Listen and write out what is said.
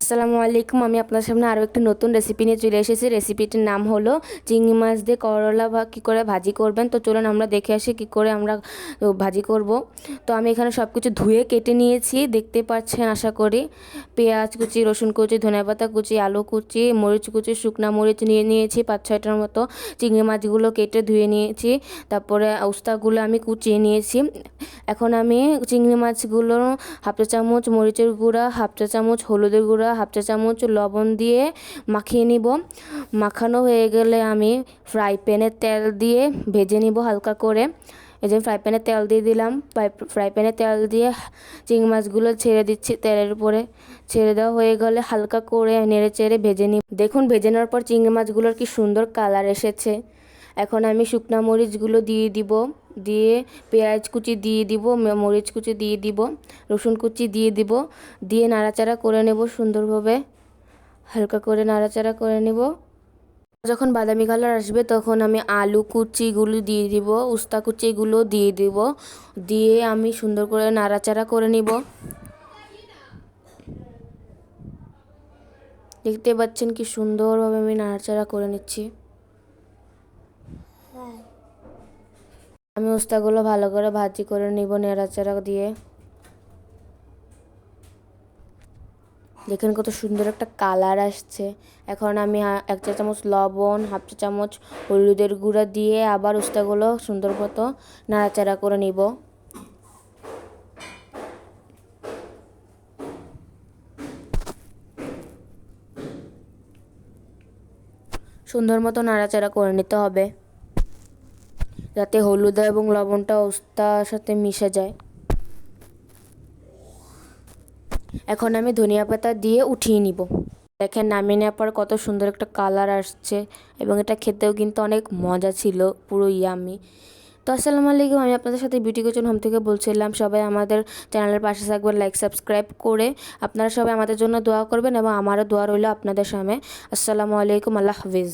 আসসালামু আলাইকুম। আমি আপনার সামনে আরও একটি নতুন রেসিপি নিয়ে চলে এসেছি। রেসিপিটির নাম হলো চিংড়ি মাছ দিয়ে করলা বা কী করে ভাজি করবেন। তো চলুন আমরা দেখে আসি কী করে আমরা ভাজি করব। তো আমি এখানে সব কিছু ধুয়ে কেটে নিয়েছি, দেখতে পাচ্ছেন আশা করি। পেঁয়াজ কুচি, রসুন কুচি, ধনেপাতা কুচি, আলু কুচি, মরিচ কুচি, শুকনা মরিচ নিয়ে নিয়েছি 5-6টার মতো। চিংড়ি মাছগুলো কেটে ধুয়ে নিয়েছি, তারপরে উস্তাগুলো আমি কুচিয়ে নিয়েছি। এখন আমি চিংড়ি মাছগুলো হাফ চা চামচ মরিচের গুঁড়া, হাফ চা চামচ হলুদের গুঁড়া, হাফ চা চামচ লবণ দিয়ে মাখিয়ে নিব। মাখানো হয়ে গেলে আমি ফ্রাই প্যানে তেল দিয়ে ভেজে নিব হালকা করে। এই যে ফ্রাই প্যানে তেল দিয়ে দিলাম, ফ্রাই প্যানে তেল দিয়ে চিংড়ি মাছগুলো ছেড়ে দিচ্ছি তেলের উপরে। ছেড়ে দেওয়া হয়ে গেলে হালকা করে নেড়ে চেড়ে ভেজে নিব। দেখুন ভেজে নেওয়ার পর চিংড়ি মাছগুলোর কি সুন্দর কালার এসেছে। এখন আমি শুকনা মরিচগুলো দিয়ে দিব, দিয়ে পেঁয়াজ কুচি দিয়ে দিব, মরিচ কুচি দিয়ে দিব, রসুন কুচি দিয়ে দিব, দিয়ে নাড়াচাড়া করে নেব সুন্দরভাবে। হালকা করে নাড়াচাড়া করে নেব। যখন বাদামি কালার আসবে তখন আমি আলু কুচিগুলো দিয়ে দিব, উস্তা কুচিগুলো দিয়ে দিব, দিয়ে আমি সুন্দর করে নাড়াচাড়া করে নিব। দেখতে পাচ্ছেন কি সুন্দরভাবে আমি নাড়াচাড়া করে নিচ্ছি। আমি উস্তাগুলো ভালো করে ভাজি করে নিব নাড়াচাড়া দিয়ে। দেখেন কত সুন্দর একটা কালার আসছে। এখন আমি 1 চা চামচ লবণ, হাফ চা চামচ হলুদের গুঁড়া দিয়ে আবার উস্তাগুলো সুন্দর মতো নাড়াচাড়া করে নিব। সুন্দর মতো নাড়াচাড়া করে নিতে হবে, যাতে হলুদ এবং লবণটা উস্তার সাথে মিশে যায়। এখন আমি ধনিয়া পাতা দিয়ে উঠিয়ে নিব। দেখেন নামিয়ে নেওয়ার পর কত সুন্দর একটা কালার আসছে, এবং এটা খেতেও কিন্তু অনেক মজা ছিল, পুরো ইয়ামি। তো আসসালামু আলাইকুম, আমি আপনাদের সাথে বিউটি কিচেন হোম থেকে বলছিলাম। সবাই আমাদের চ্যানেলের পাশে থাকবেন, লাইক সাবস্ক্রাইব করে। আপনারা সবাই আমাদের জন্য দোয়া করবেন এবং আমারও দোয়া রইল আপনাদের সামনে। আসসালামু আলাইকুম, আল্লাহ হাফিজ।